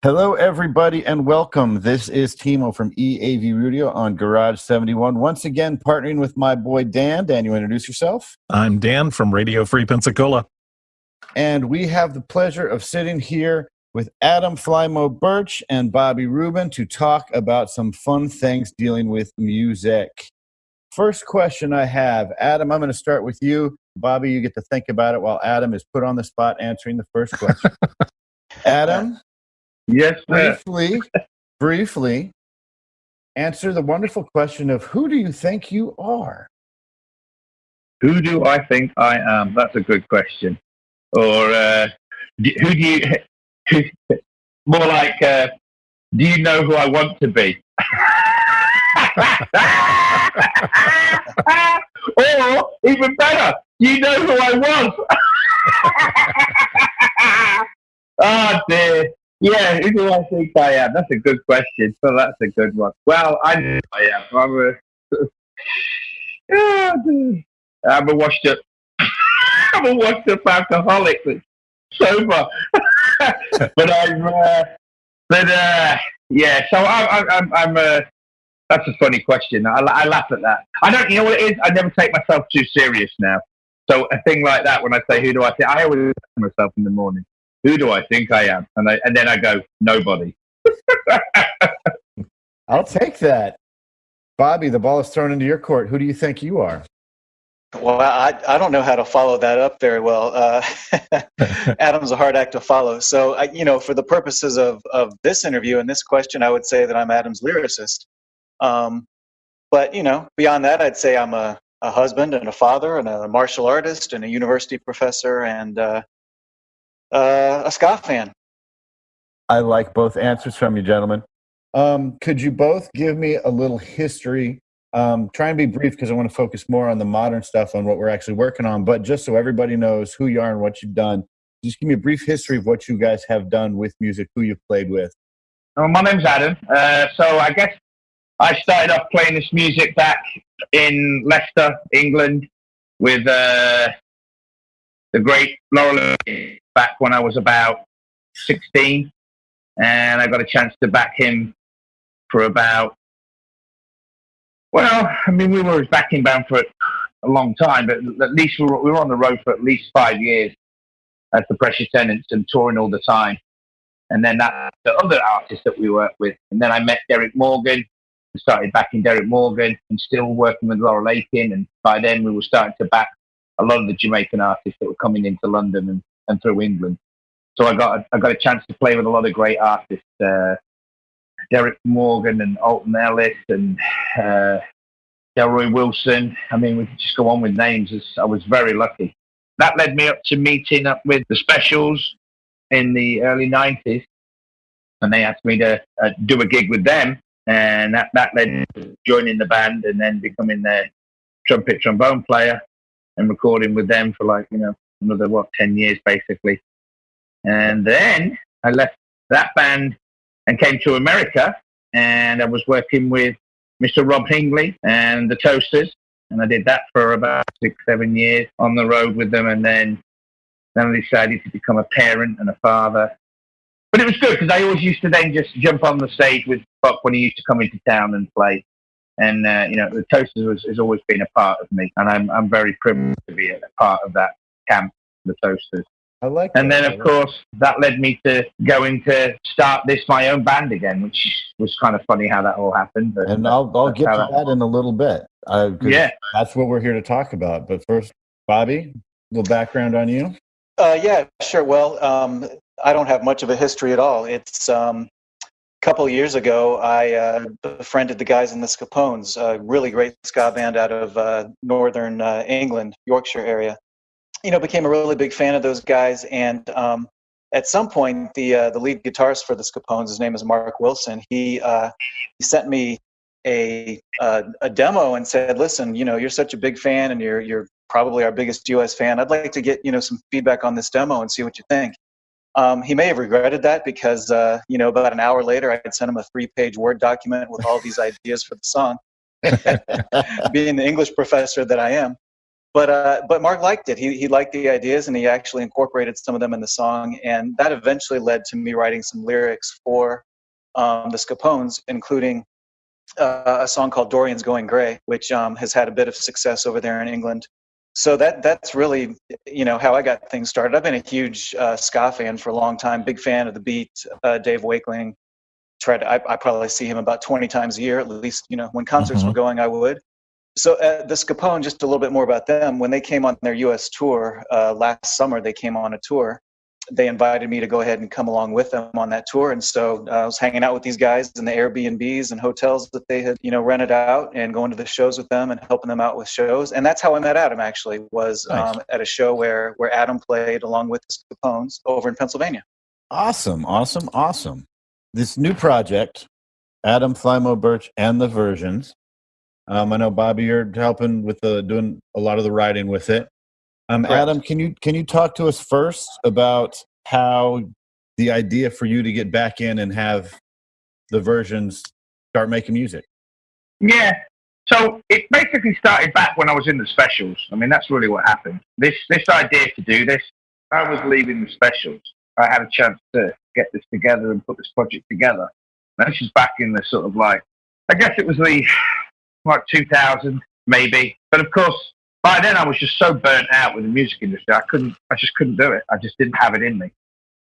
Hello, everybody, and welcome. This is Timo from EAV Radio on Garage 71. Once again, partnering with my boy Dan. Dan, you introduce yourself? I'm Dan from Radio Free Pensacola. And we have the pleasure of sitting here with Adam Flymo Birch and Bobby Rubin to talk about some fun things dealing with music. First question I have, Adam, I'm going to start with you. Bobby, you get to think about it while Adam is put on the spot answering the first question. Adam? Yes, Briefly, answer the wonderful question of who do you think you are? Who do I think I am? That's a good question. Or who do you? More like, do you know who I want to be? Or even better, do you know who I was? Oh dear. Yeah, who do I think I am? That's a good question. So that's a good one. Well, I know who I am. I'm a washed up alcoholic that's sober. Yeah. So I'm that's a funny question. I laugh at that. I don't. You know what it is? I never take myself too serious now. So a thing like that, when I say who do I think, I always ask myself in the morning, who do I think I am? And then I go, nobody. I'll take that. Bobby, the ball is thrown into your court. Who do you think you are? Well, I don't know how to follow that up very well. Adam's a hard act to follow. So, for the purposes of this interview and this question, I would say that I'm Adam's lyricist. But, beyond that, I'd say I'm a husband and a father and a martial artist and a university professor and a ska fan. I like both answers from you, gentlemen. Could you both give me a little history? Try and be brief because I want to focus more on the modern stuff, on what we're actually working on. But just so everybody knows who you are and what you've done, just give me a brief history of what you guys have done with music, who you've played with. My name's Adam. So I guess I started off playing this music back in Leicester, England, with the great Laurel back when I was about 16. And I got a chance to back him for about, we were his backing band for a long time, but at least we were on the road for at least 5 years as the Precious Tenants and touring all the time. And then that's the other artists that we worked with. And then I met Derek Morgan and started backing Derek Morgan and still working with Laurel Aitken. And by then we were starting to back a lot of the Jamaican artists that were coming into London and through England. So I got a chance to play with a lot of great artists, Derek Morgan and Alton Ellis and Delroy Wilson. I mean, we could just go on with names. I was very lucky. That led me up to meeting up with the Specials in the early 90s. And they asked me to do a gig with them. And that led me to joining the band and then becoming their trombone player and recording with them for another, 10 years basically. And then I left that band and came to America, and I was working with Mr. Rob Hingley and the Toasters, and I did that for about 6-7 years on the road with them, and then I decided to become a parent and a father. But it was good because I always used to then just jump on the stage with Buck when he used to come into town and play. And, the Toasters has always been a part of me, and I'm very privileged to be a part of that camp, the Toasters. I like that. And then, of course, that led me to going to start my own band again, which was kind of funny how that all happened. But and I'll get to that in a little bit. Yeah. That's what we're here to talk about. But first, Bobby, a little background on you. Yeah, sure. Well, I don't have much of a history at all. It's a couple of years ago, I befriended the guys in the Scapones, a really great ska band out of northern England, Yorkshire area. Became a really big fan of those guys, and at some point, the lead guitarist for the Scapones, his name is Mark Wilson. He sent me a demo and said, "Listen, you're such a big fan, and you're probably our biggest U.S. fan. I'd like to get some feedback on this demo and see what you think." He may have regretted that because about an hour later, I had sent him a 3-page Word document with all these ideas for the song. Being the English professor that I am. But Mark liked it. He liked the ideas, and he actually incorporated some of them in the song. And that eventually led to me writing some lyrics for the Scapones, including a song called Dorian's Going Gray, which has had a bit of success over there in England. So that's really, how I got things started. I've been a huge ska fan for a long time, big fan of the beat, Dave Wakeling. I probably see him about 20 times a year, at least, when concerts were going, I would. So the Scapone, just a little bit more about them. When they came on their U.S. tour last summer, they came on a tour. They invited me to go ahead and come along with them on that tour. And so I was hanging out with these guys in the Airbnbs and hotels that they had, rented out, and going to the shows with them and helping them out with shows. And that's how I met Adam, actually, was Nice. At a show where Adam played along with the Scapones over in Pennsylvania. Awesome. This new project, Adam Flymo Birch and the Versions. I know, Bobby, you're helping with doing a lot of the writing with it. Adam, can you talk to us first about how the idea for you to get back in and have the Versions start making music? Yeah. So it basically started back when I was in the Specials. I mean, that's really what happened. This idea to do this, I was leaving the Specials. I had a chance to get this together and put this project together. And this is back in the sort of I guess it was the 2000 maybe. But of course, by then I was just so burnt out with the music industry. I just couldn't do it. I just didn't have it in me.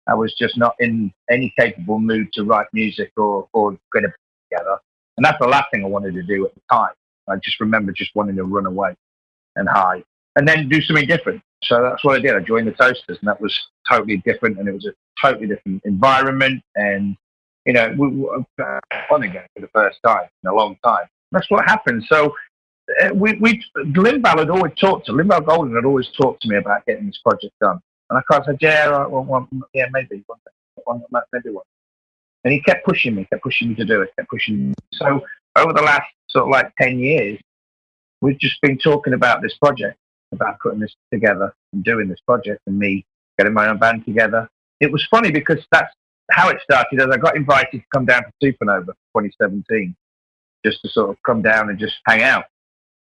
I was just not in any capable mood to write music or get it together. And that's the last thing I wanted to do at the time. I just remember just wanting to run away and hide and then do something different. So that's what I did. I joined the Toasters, and that was totally different, and it was a totally different environment. And, we were fun again for the first time in a long time. That's what happened. So Lindvall Lindvall Golden had always talked to me about getting this project done. And I said, maybe one. And he kept pushing me to do it, So over the last sort of 10 years, we've just been talking about this project, about putting this together and doing this project, and me getting my own band together. It was funny because that's how it started. As I got invited to come down to Supernova 2017, just to sort of come down and just hang out.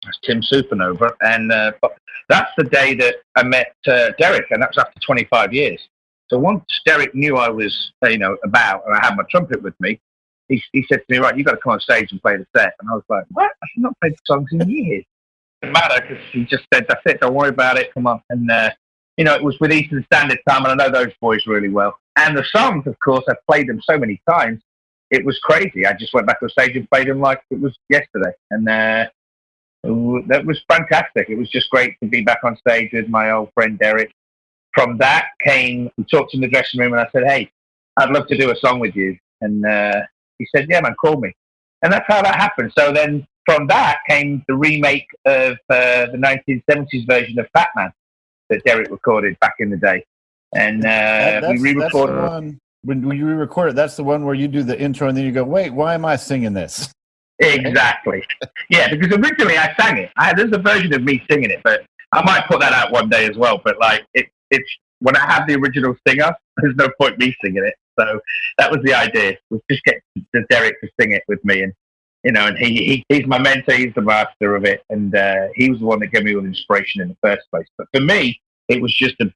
That's Tim Supernova, and but that's the day that I met Derek, and that was after 25 years. So once Derek knew I was, about, and I had my trumpet with me, he said to me, right, you've got to come on stage and play the set. And I was like, what? I've not played the songs in years. It didn't matter, because he just said, that's it, don't worry about it, come on. And, it was with Eastern Standard Time, and I know those boys really well. And the songs, of course, I've played them so many times, it was crazy. I just went back on stage and played them like it was yesterday. And that was fantastic. It was just great to be back on stage with my old friend Derek. From that we talked in the dressing room, and I said, hey, I'd love to do a song with you. And he said, yeah, man, call me. And that's how that happened. So then from that came the remake of the 1970s version of Fat Man that Derek recorded back in the day. And we re-recorded. That's the one, when you re-record it, that's the one where you do the intro and then you go, wait, why am I singing this? Exactly. Yeah, because originally I sang it. There's a version of me singing it, but I might put that out one day as well. But it's when I have the original singer, there's no point me singing it. So that was the idea, was just get Derek to sing it with me. And, and he's my mentor, he's the master of it. And he was the one that gave me all the inspiration in the first place. But for me, it was just an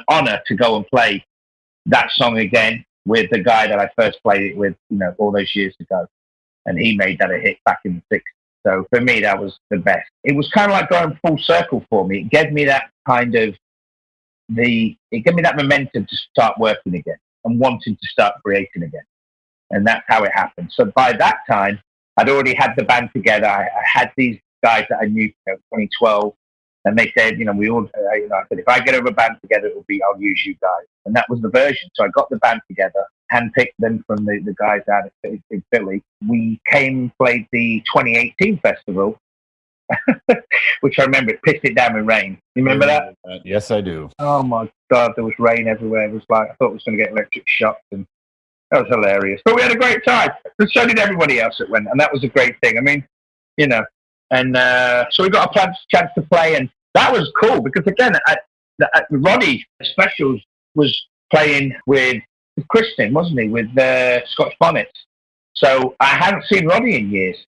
honor to go and play that song again with the guy that I first played it with, all those years ago. And he made that a hit back in the 60s. So for me, that was the best. It was kind of like going full circle for me. It gave me that it gave me that momentum to start working again and wanting to start creating again. And that's how it happened. So by that time, I'd already had the band together. I had these guys that I knew, 2012, and they said, I said, if I get a band together, I'll use you guys. And that was the version. So I got the band together, handpicked them from the guys out in Philly. We played the 2018 festival, which I remember, it pissed it down with rain. You remember that? Yes, I do. Oh my God, there was rain everywhere. It was I thought it was going to get electric shocks, and that was hilarious. But we had a great time. And so did everybody else that went, and that was a great thing. I mean, and so we got a chance to play, and that was cool because again, Roddy Specials was playing with Kristen, wasn't he, with Scotch Bonnets? So I hadn't seen Roddy in years,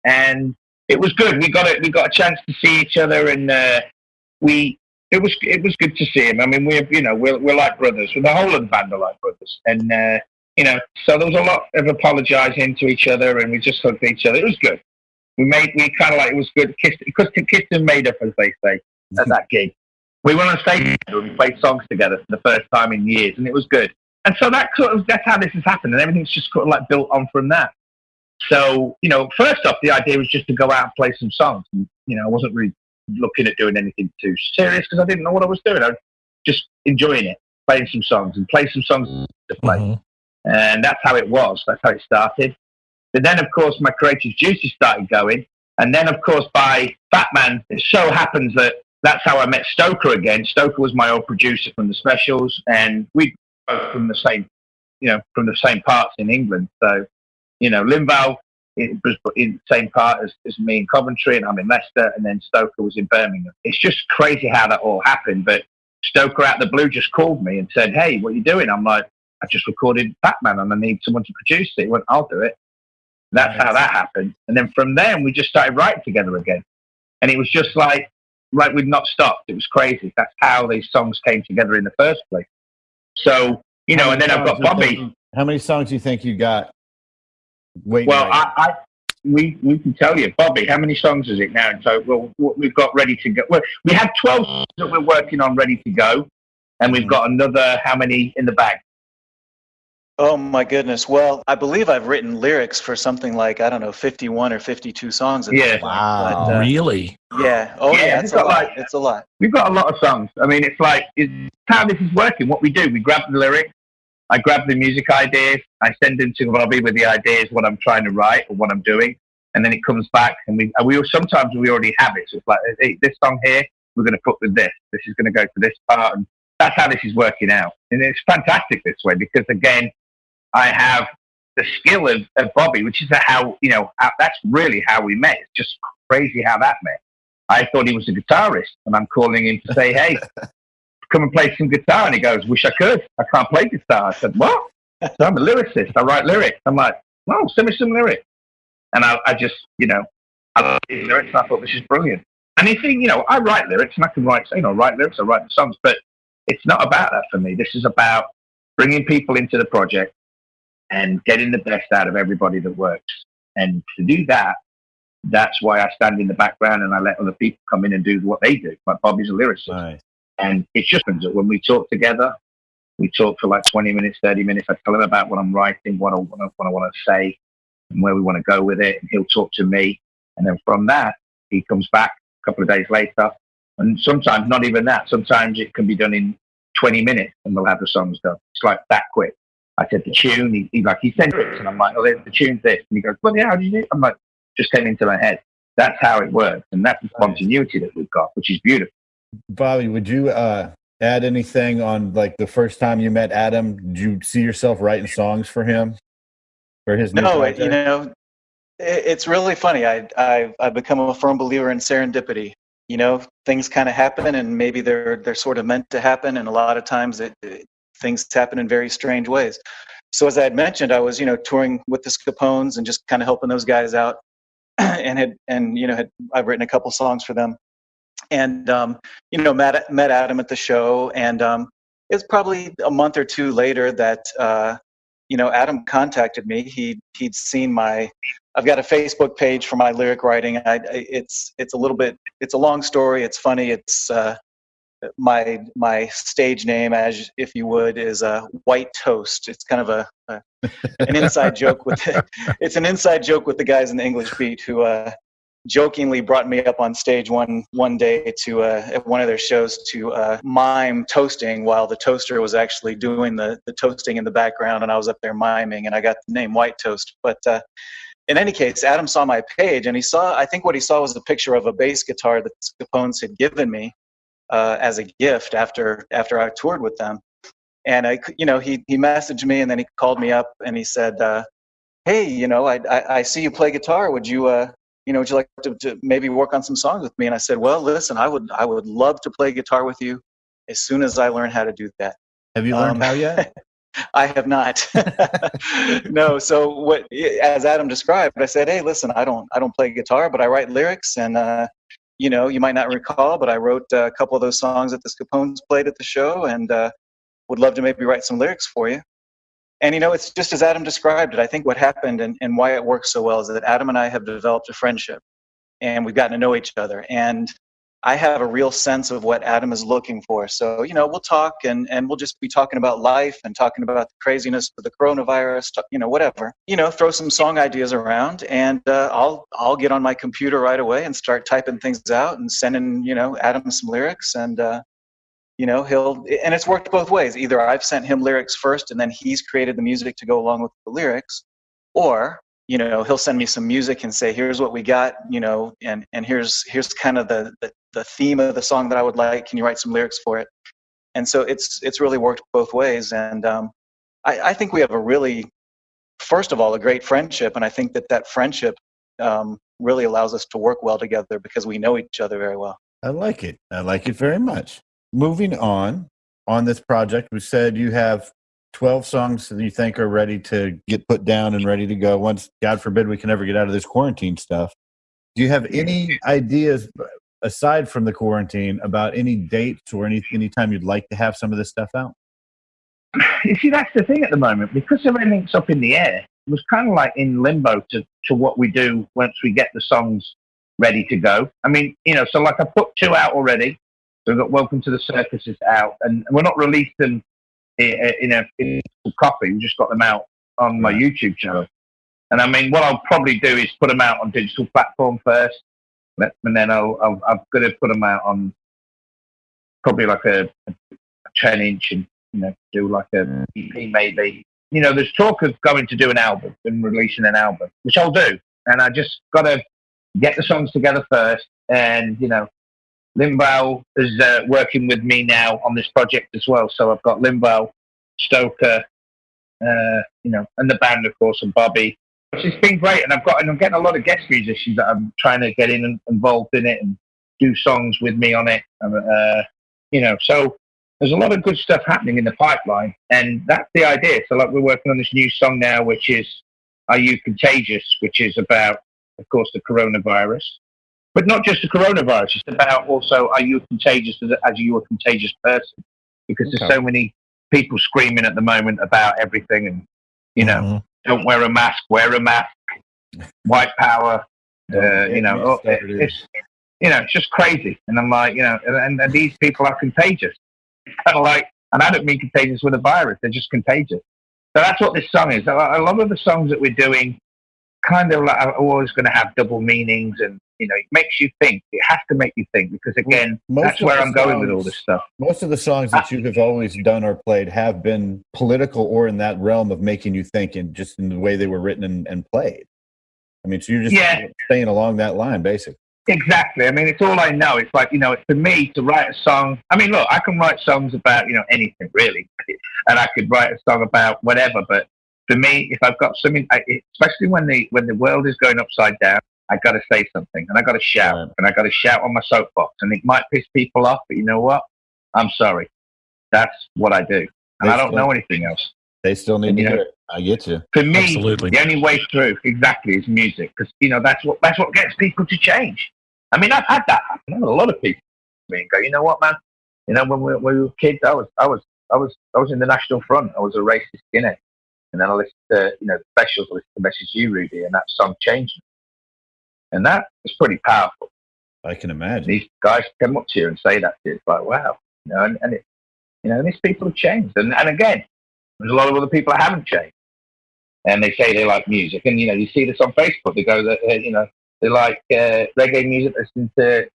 and it was good. We got a chance to see each other, and it was good to see him. I mean, we're like brothers. The whole of the band are like brothers, and so there was a lot of apologising to each other, and we just hugged each other. It was good. We kind of like, it was good. Kissed and made up, as they say, at that gig. We went on stage together and we played songs together for the first time in years, and it was good. And so that's how this has happened, and everything's just sort of like built on from that. So, first off, the idea was just to go out and play some songs. And, I wasn't really looking at doing anything too serious because I didn't know what I was doing. I was just enjoying it, playing some songs and play some songs to play. Mm-hmm. And that's how it was. That's how it started. But then, of course, my creative juices started going. And then, of course, by Fat Man, it so happens that that's how I met Stoker again. Stoker was my old producer from the Specials, and we both from the same parts in England. So, Linval, it was in the same part as me in Coventry, and I'm in Leicester, and then Stoker was in Birmingham. It's just crazy how that all happened. But Stoker out of the blue just called me and said, "Hey, what are you doing?" I'm like, "I just recorded Fat Man and I need someone to produce it." He went, "I'll do it." That's how that happened. And then from there, we just started writing together again. And it was just like we'd not stopped. It was crazy. That's how these songs came together in the first place. So, and then I've got Bobby. How many songs do you think you got? We can tell you, Bobby, how many songs is it now? So we've got ready to go. Well, we have 12 songs that we're working on ready to go. And we've got another, how many in the bag? Oh, my goodness. Well, I believe I've written lyrics for something like, 51 or 52 songs. Yeah. Wow. But, really? Yeah. Oh, yeah. It's a lot. It's a lot. We've got a lot of songs. I mean, it's how this is working. What we do, we grab the lyrics. I grab the music ideas. I send them to Bobby with the ideas, what I'm trying to write or what I'm doing. And then it comes back. And we sometimes we already have it. So it's like, hey, this song here, we're going to put with this. This is going to go to this part. And that's how this is working out. And it's fantastic this way because, again, I have the skill of Bobby, which is how, that's really how we met. It's just crazy how that met. I thought he was a guitarist, and I'm calling him to say, "Hey, come and play some guitar." And he goes, "Wish I could. I can't play guitar." I said, "What?" So I'm a lyricist. I write lyrics. I'm like, "Well, send me some lyrics." And I just, I love his lyrics, and I thought, this is brilliant. And you think, I write lyrics, and I can write lyrics, I write the songs, but it's not about that for me. This is about bringing people into the project and getting the best out of everybody that works. And to do that, that's why I stand in the background and I let other people come in and do what they do. Like Bobby's a lyricist. Nice. And it just happens that when we talk together, we talk for like 20 minutes, 30 minutes. I tell him about what I'm writing, what I want to say, and where we want to go with it. And he'll talk to me. And then from that, he comes back a couple of days later. And sometimes not even that. Sometimes it can be done in 20 minutes and we'll have the songs done. It's like that quick. I said the tune, he sent it, and I'm like, "Oh, the tune's this." And he goes, "Well, yeah, how did you do it?" I'm like, "Just came into my head." That's how it works, and that's the spontaneity that we've got, which is beautiful. Bobby, would you add anything on like the first time you met Adam? Did you see yourself writing songs for him, for his new project? It's really funny. I've become a firm believer in serendipity. Things kind of happen, and maybe they're sort of meant to happen, and a lot of times things happen in very strange ways. So as I had mentioned, I was, touring with the Scapones and just kind of helping those guys out, and I've written a couple songs for them, and met Adam at the show, and it's probably a month or two later that Adam contacted me. He'd seen I've got a Facebook page for my lyric writing. It's a long story. It's funny. It's my stage name, as if you would, is White Toast. It's kind of an inside joke it's an inside joke with the guys in the English Beat who jokingly brought me up on stage one day to at one of their shows to mime toasting while the toaster was actually doing the toasting in the background, and I was up there miming, and I got the name White Toast. But in any case, Adam saw my page, and I think what he saw was a picture of a bass guitar that Scapones had given me as a gift after I toured with them. And he messaged me, and then he called me up and he said, "Hey, I see you play guitar. Would you would you like to maybe work on some songs with me?" And I said, "Well, listen, I would love to play guitar with you as soon as I learn how to do that." Have you learned how yet? I have not. No. So as Adam described, I said, "Hey, listen, I don't play guitar, but I write lyrics, and you might not recall, but I wrote a couple of those songs that the Scapones played at the show, and would love to maybe write some lyrics for you. And, it's just as Adam described it. I think what happened and why it works so well is that Adam and I have developed a friendship, and we've gotten to know each other. And I have a real sense of what Adam is looking for. So, we'll talk and we'll just be talking about life and talking about the craziness of the coronavirus, whatever. Throw some song ideas around, and I'll get on my computer right away and start typing things out and sending, Adam some lyrics. And, and it's worked both ways. Either I've sent him lyrics first and then he's created the music to go along with the lyrics, or he'll send me some music and say, here's what we got, and here's kind of the theme of the song that I would like. Can you write some lyrics for it? And so it's really worked both ways. And I think we have first of all, a great friendship. And I think that friendship really allows us to work well together because we know each other very well. I like it. I like it very much. Moving on this project, we said you have 12 songs that you think are ready to get put down and ready to go once, God forbid, we can ever get out of this quarantine stuff. Do you have any ideas, aside from the quarantine, about any dates or any time you'd like to have some of this stuff out? You see, that's the thing at the moment. Because everything's up in the air, it was kind of like in limbo to what we do once we get the songs ready to go. I mean, so like I put 2 out already. So we've got Welcome to the Circus is out, and we're not released them in a copy. We just got them out on my YouTube channel. And I mean, what I'll probably do is put them out on digital platform first, and then I'm going to put them out on probably like a 10-inch and do like a EP maybe. There's talk of going to do an album and releasing an album, which I'll do. And I just got to get the songs together first, and Limbaugh is working with me now on this project as well. So I've got Limbaugh, Stoker, and the band, of course, and Bobby. It's been great, and I'm getting a lot of guest musicians that I'm trying to get involved in it and do songs with me on it. So there's a lot of good stuff happening in the pipeline, and that's the idea. So like we're working on this new song now, which is Are You Contagious, which is about, of course, the coronavirus. But not just the coronavirus, it's about also, are you contagious as you a contagious person? Because there's so many people screaming at the moment about everything, and, don't wear a mask, white power, it's just crazy. And I'm like, and these people are contagious. It's kind of like, and I don't mean contagious with a virus, they're just contagious. So that's what this song is. A lot of the songs that we're doing kind of like are always going to have double meanings, and it makes you think. It has to make you think, because again, that's where I'm going with all this stuff. Most of the songs that you have always done or played have been political or in that realm of making you think, and just in the way they were written and played. I mean, so you're just staying along that line, basically. Exactly. I mean, it's all I know. It's like, for me to write a song. I mean, look, I can write songs about, anything really, and I could write a song about whatever. But for me, if I've got something, especially when the world is going upside down, I got to say something, and I got to shout, and I got to shout on my soapbox, and it might piss people off, but you know what? I'm sorry. That's what I do, and I don't know anything else. They still need to hear it. I get you. For me, the only way through exactly is music, because that's what gets people to change. I mean, I've had that happen. A lot of people go, you know what, man? When we were kids, I was in the National Front. I was a racist skinhead, and then I listened to the specials. I listened to Message You, Rudy, and that song changed me. And that was pretty powerful. I can imagine. These guys come up to you and say that to you. It's like, wow. And these people have changed. And again, there's a lot of other people that haven't changed. And they say they like music. And, you see this on Facebook. They go, they like reggae music, listening to,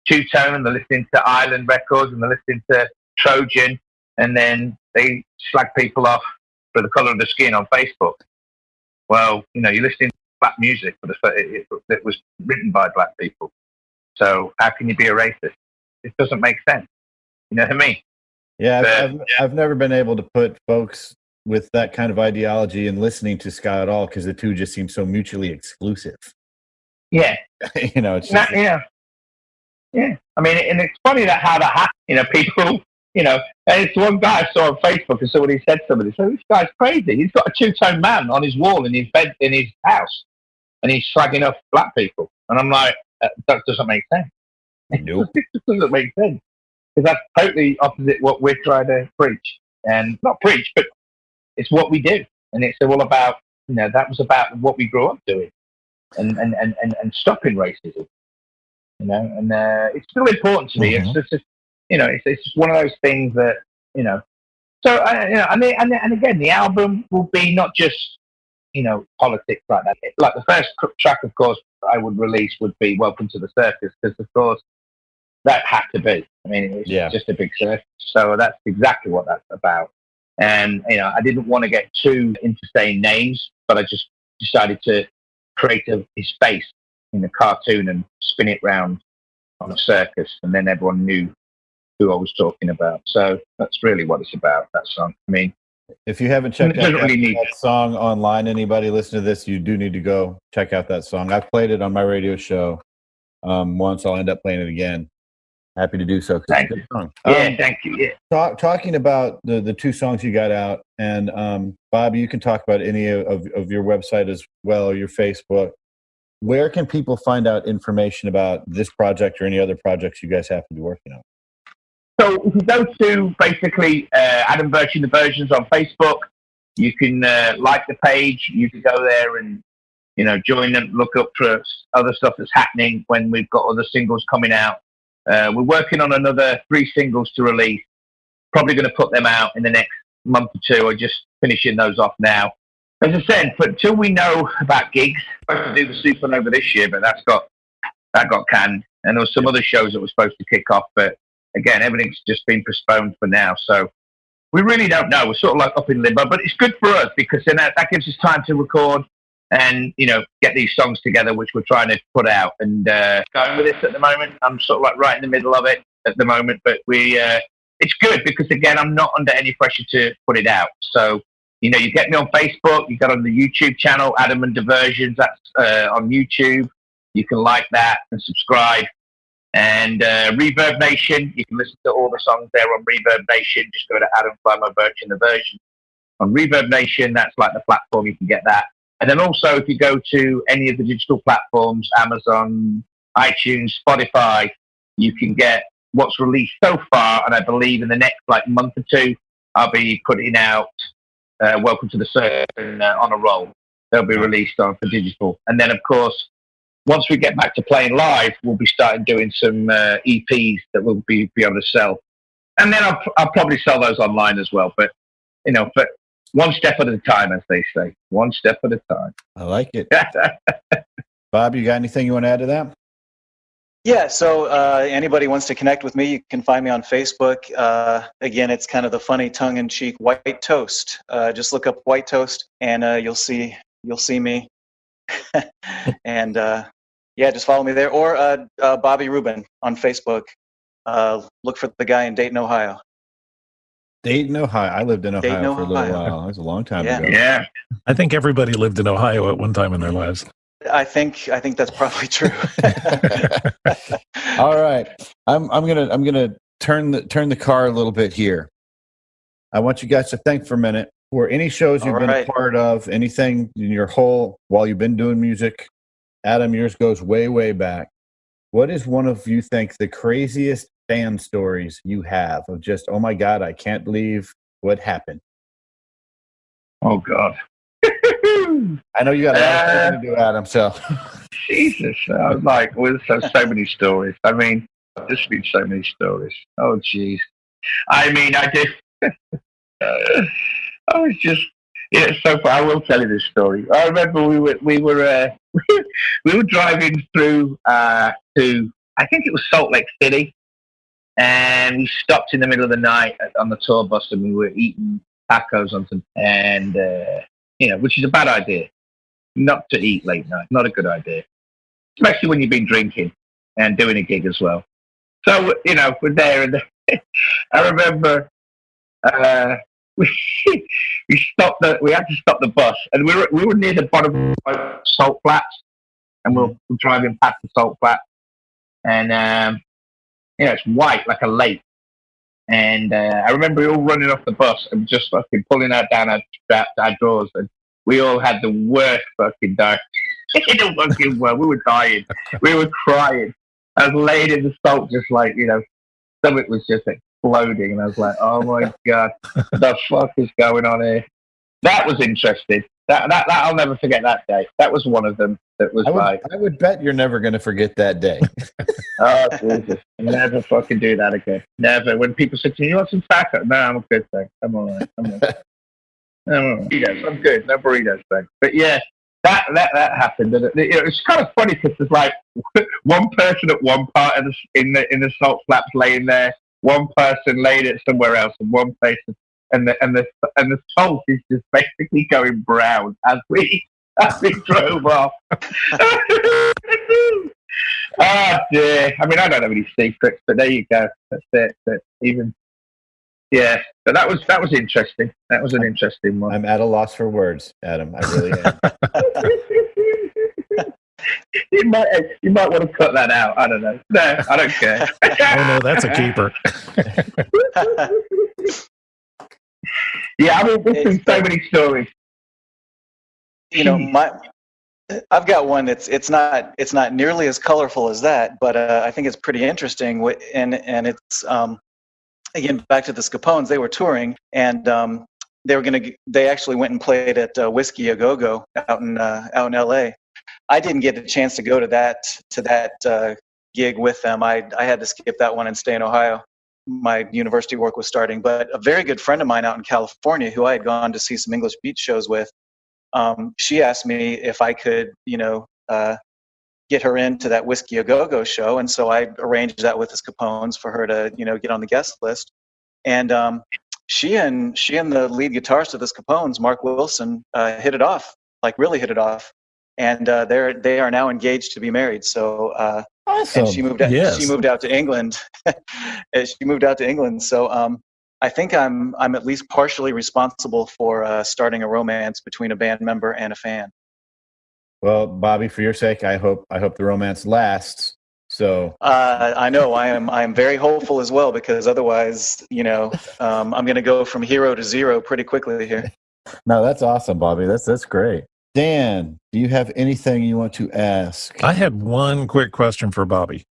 Two-Tone, and they're listening to Island Records, and they're listening to Trojan. And then they slag people off for the colour of the skin on Facebook. Well, you're listening to black music that was written by black people. So how can you be a racist? It doesn't make sense. You know what I mean? Yeah, I've never been able to put folks with that kind of ideology and listening to ska at all, because the two just seem so mutually exclusive. Yeah. It's just... Yeah. I mean, and it's funny how that happened. People, and it's one guy I saw on Facebook, and somebody said to somebody, so this guy's crazy. He's got a two-tone man on his wall in his bed in his house, and he's slagging off black people. And I'm like, that doesn't make sense. Nope. It just doesn't make sense. Because that's totally opposite what we're trying to preach. And not preach, but it's what we do. And it's all about, that was about what we grew up doing and stopping racism. And it's still important to me. Mhm. It's just, it's just one of those things that, So, and again, the album will be not just, politics like that. Like the first track, of course, I would release would be Welcome to the Circus, because, of course, that had to be. I mean, it was just a big circus. So that's exactly what that's about. And, I didn't want to get too into saying names, but I just decided to create his face in a cartoon and spin it round on a circus. And then everyone knew who I was talking about. So that's really what it's about, that song. I mean, if you haven't checked out that song online, anybody listening to this, you do need to go check out that song. I've played it on my radio show once. I'll end up playing it again. Happy to do so. Thank you. Yeah, thank you. Yeah. Talking about the two songs you got out, and Bobby, you can talk about any of your website as well, or your Facebook. Where can people find out information about this project or any other projects you guys happen to be working on? So if you go to basically Adam Birch and the Versions on Facebook, you can like the page. You can go there and join them. Look up for other stuff that's happening when we've got other singles coming out. We're working on another 3 singles to release. Probably going to put them out in the next month or two. Or just finishing those off now. As I said, but until we know about gigs, we're supposed to do the Supernova this year, but that got canned. And there were some other shows that were supposed to kick off, but again, everything's just been postponed for now. So we really don't know. We're sort of like up in limbo, but it's good for us because then that gives us time to record and, get these songs together, which we're trying to put out. And going with this at the moment, I'm sort of like right in the middle of it at the moment, but it's good because, again, I'm not under any pressure to put it out. So, you get me on Facebook, you got on the YouTube channel, Adam and Diversions, that's on YouTube. You can like that and subscribe. And Reverb Nation, you can listen to all the songs there on Reverb Nation. Just go to Adam Flymo Birch and the Version on Reverb Nation. That's like the platform, you can get that. And then also, if you go to any of the digital platforms, Amazon, iTunes, Spotify, you can get what's released so far. And I believe in the next month or two, I'll be putting out Welcome to the Circus on a roll. They'll be released for digital. And then, of course, once we get back to playing live, we'll be starting doing some EPs that we'll be able to sell. And then I'll probably sell those online as well. But, but one step at a time, as they say. One step at a time. I like it. Bob, you got anything you want to add to that? Yeah, so anybody wants to connect with me, you can find me on Facebook. Again, it's kind of the funny tongue-in-cheek White Toast. Just look up White Toast, and you'll see me. And just follow me there. Or Bobby Rubin on Facebook. Look for the guy in Dayton, Ohio. Dayton, Ohio. I lived in Ohio for a little while. That was a long time ago. Yeah. I think everybody lived in Ohio at one time in their lives. I think that's probably true. All right. I'm gonna turn the car a little bit here. I want you guys to think for a minute for any shows you've been a part of, anything in your while you've been doing music. Adam, yours goes way, way back. What is one of you think the craziest fan stories you have of just, oh my God, I can't believe what happened? Oh God. I know you got a lot to do, Adam. So, Jesus, I was like, there's so many stories. I mean, there's been so many stories. Oh, jeez. I mean, I did. I was just, so far. I will tell you this story. I remember we were driving through to, I think it was Salt Lake City, and we stopped in the middle of the night on the tour bus, and we were eating tacos on some, and which is a bad idea, not to eat late night. Not a good idea, especially when you've been drinking and doing a gig as well. So we're there, and I remember we stopped. We had to stop the bus, and we were near the bottom of Salt Flats, and we're driving past the Salt Flats, and it's white like a lake. And I remember we all running off the bus and just fucking pulling down our drawers, and we all had the worst fucking day in the fucking world. We were dying, we were crying, I was laid in the salt, just like, stomach was just exploding. And I was like, oh my God, what the fuck is going on here? That was interesting. That I'll never forget that day. That was one of them. That was I would bet you're never going to forget that day. Oh, Jesus. Never fucking do that again. Never. When people say to me, you want some taco? No, I'm good, thanks. I'm all right. I'm burritos. I'm good. No burritos, thanks. But yeah, that happened. And it's kind of funny because there's like one person at one part of in the salt flaps laying there, one person laid it somewhere else, and one place, and the salt is just basically going brown as we drove off. Oh dear. I mean, I don't have any secrets, but there you go. That's it. But that was interesting. That was an interesting one. I'm at a loss for words, Adam. I really am. You might want to cut that out. I don't know. No, I don't care. Oh no, that's a keeper. Yeah, I mean, there's been so many stories. I've got one that's it's not nearly as colorful as that, but I think it's pretty interesting. And it's again back to the Scapones. They were touring, and they actually went and played at Whiskey A Go Go out in L.A. I didn't get a chance to go to that gig with them. I had to skip that one and stay in Ohio. My university work was starting, but a very good friend of mine out in California, who I had gone to see some English beat shows with, she asked me if I could, get her into that Whiskey A Go Go show, and so I arranged that with the Scapones for her to, get on the guest list. And she and the lead guitarist of the Scapones, Mark Wilson, hit it off, like really hit it off, and they are now engaged to be married. So awesome. And she moved out. Yes. She moved out to England. So I think I'm at least partially responsible for starting a romance between a band member and a fan. Well, Bobby, for your sake, I hope the romance lasts. So I know I am very hopeful as well, because otherwise, I'm going to go from hero to zero pretty quickly here. No, that's awesome, Bobby. That's great. Dan, do you have anything you want to ask? I had one quick question for Bobby.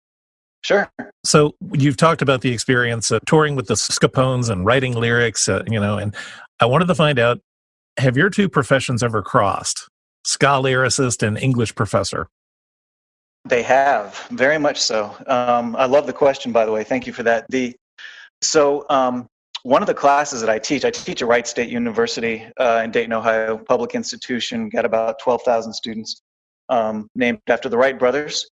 Sure. So you've talked about the experience of touring with the Scapones and writing lyrics, and I wanted to find out, have your two professions ever crossed? Ska lyricist and English professor. They have, very much so. I love the question, by the way. Thank you for that. One of the classes that I teach at Wright State University in Dayton, Ohio, public institution, got about 12,000 students, named after the Wright brothers,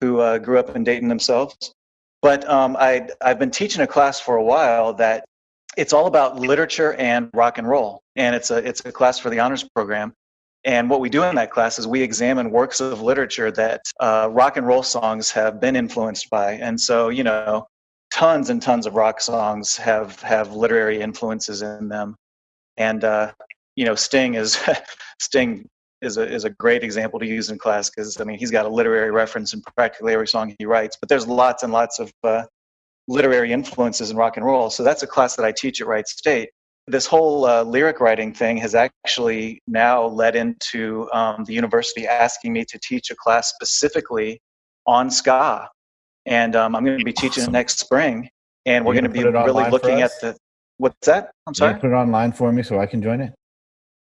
who grew up in Dayton themselves. But I've been teaching a class for a while that it's all about literature and rock and roll, and it's a class for the honors program. And what we do in that class is we examine works of literature that rock and roll songs have been influenced by. And so, tons and tons of rock songs have literary influences in them. And Sting is a great example to use in class, because he's got a literary reference in practically every song he writes. But there's lots and lots of literary influences in rock and roll. So that's a class that I teach at Wright State. This whole lyric writing thing has actually now led into the university asking me to teach a class specifically on ska. And I'm going to be teaching it next spring. And we're going to be really looking at what's that? I'm sorry? Can you put it online for me so I can join it?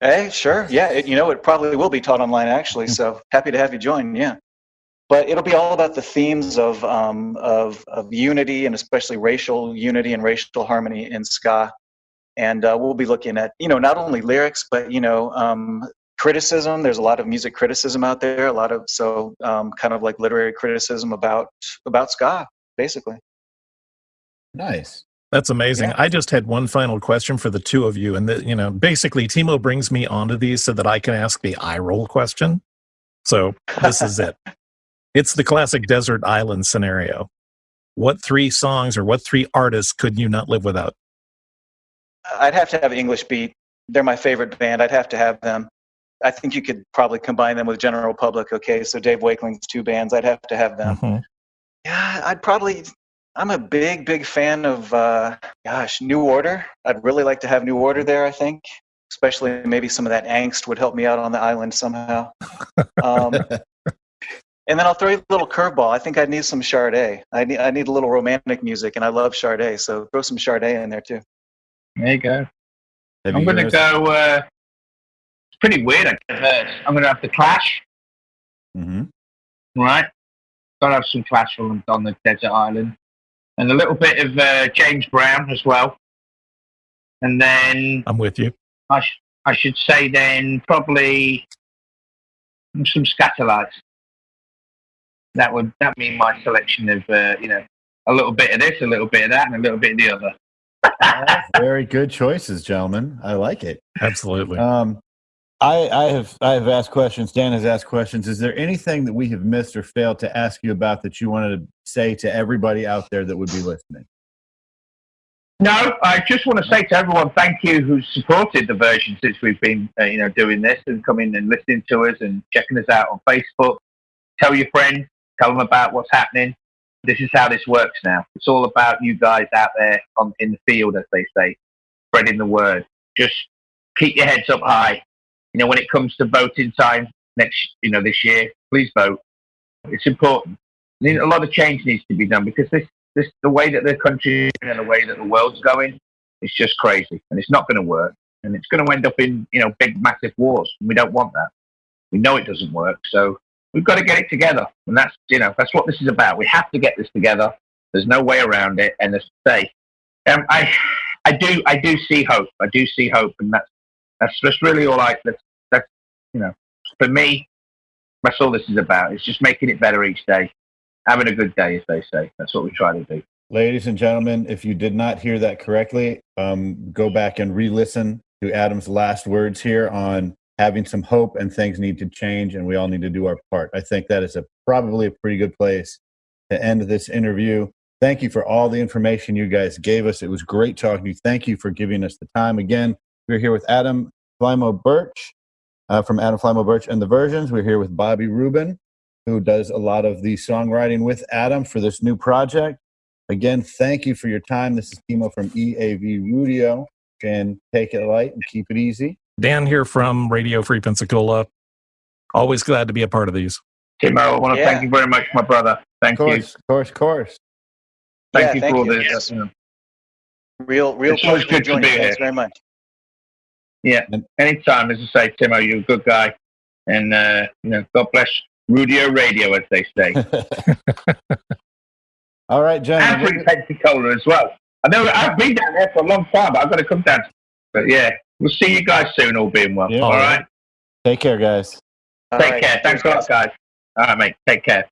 Hey, sure. Yeah, it probably will be taught online, actually. So happy to have you join. Yeah. But it'll be all about the themes of unity, and especially racial unity and racial harmony in ska. And we'll be looking at, not only lyrics, but, criticism. There's a lot of music criticism out there, kind of like literary criticism about ska, basically. Nice. That's amazing. Yeah. I just had one final question for the two of you. And, basically, Timo brings me onto these so that I can ask the eye roll question. So this is it. It's the classic desert island scenario. What three songs or what three artists could you not live without? I'd have to have English Beat. They're my favorite band. I'd have to have them. I think you could probably combine them with General Public. Okay, so Dave Wakeling's two bands. I'd have to have them. Mm-hmm. Yeah, I'm a big fan of, New Order. I'd really like to have New Order there, I think. Especially maybe some of that angst would help me out on the island somehow. And then I'll throw you a little curveball. I think I need some Sade. I need a little romantic music, and I love Sade, so throw some Sade in there too. There you go. Have I'm you going to guys- go. It's pretty weird. I guess. I'm going to have the Clash. Mhm. Right. Got to have some Clash on the desert island, and a little bit of James Brown as well. And then I'm with you. I should say then probably some Scatterlights. That mean my selection of a little bit of this, a little bit of that, and a little bit of the other. Very good choices, gentlemen. I like it. Absolutely. I have asked questions. Dan has asked questions. Is there anything that we have missed or failed to ask you about that you wanted to say to everybody out there that would be listening? No, I just want to say to everyone, thank you who's supported the version since we've been doing this and coming and listening to us and checking us out on Facebook. Tell your friends, tell them about what's happening. This is how this works now. It's all about you guys out there in the field, as they say, spreading the word. Just keep your heads up high. When it comes to voting time this year, please vote. It's important. A lot of change needs to be done because the way that the country and the way that the world's going, it's just crazy, and it's not going to work, and it's going to end up in big, massive wars. And we don't want that. We know it doesn't work, so we've got to get it together, and that's what this is about. We have to get this together. There's no way around it, and as I say, I do see hope. I do see hope, and that's just really all that's for me. That's all this is about. It's just making it better each day, having a good day, as they say. That's what we try to do. Ladies and gentlemen, if you did not hear that correctly, go back and re-listen to Adam's last words here on having some hope and things need to change and we all need to do our part. I think that is probably a pretty good place to end this interview. Thank you for all the information you guys gave us. It was great talking to you. Thank you for giving us the time. Again, we're here with Adam Flymo Birch from Adam Flymo Birch and the Versions. We're here with Bobby Rubin, who does a lot of the songwriting with Adam for this new project. Again, thank you for your time. This is Timo from EAV Radio, and take it light and keep it easy. Dan here from Radio Free Pensacola. Always glad to be a part of these. Timo, I want to thank you very much, my brother. Thank you. Of course. Thank you for all this. Real it's always pleasure good to be here. Thanks very much. Yeah, anytime. As I say, Timo, you're a good guy, and God bless Rudio Radio, as they say. All right, gentlemen. And Free Pensacola as well. I've been down there for a long time, but I've got to come down. But yeah, we'll see you guys soon, all being well. Yeah. All right. Take care, guys. Take care. Thanks a lot, guys. All right, mate. Take care.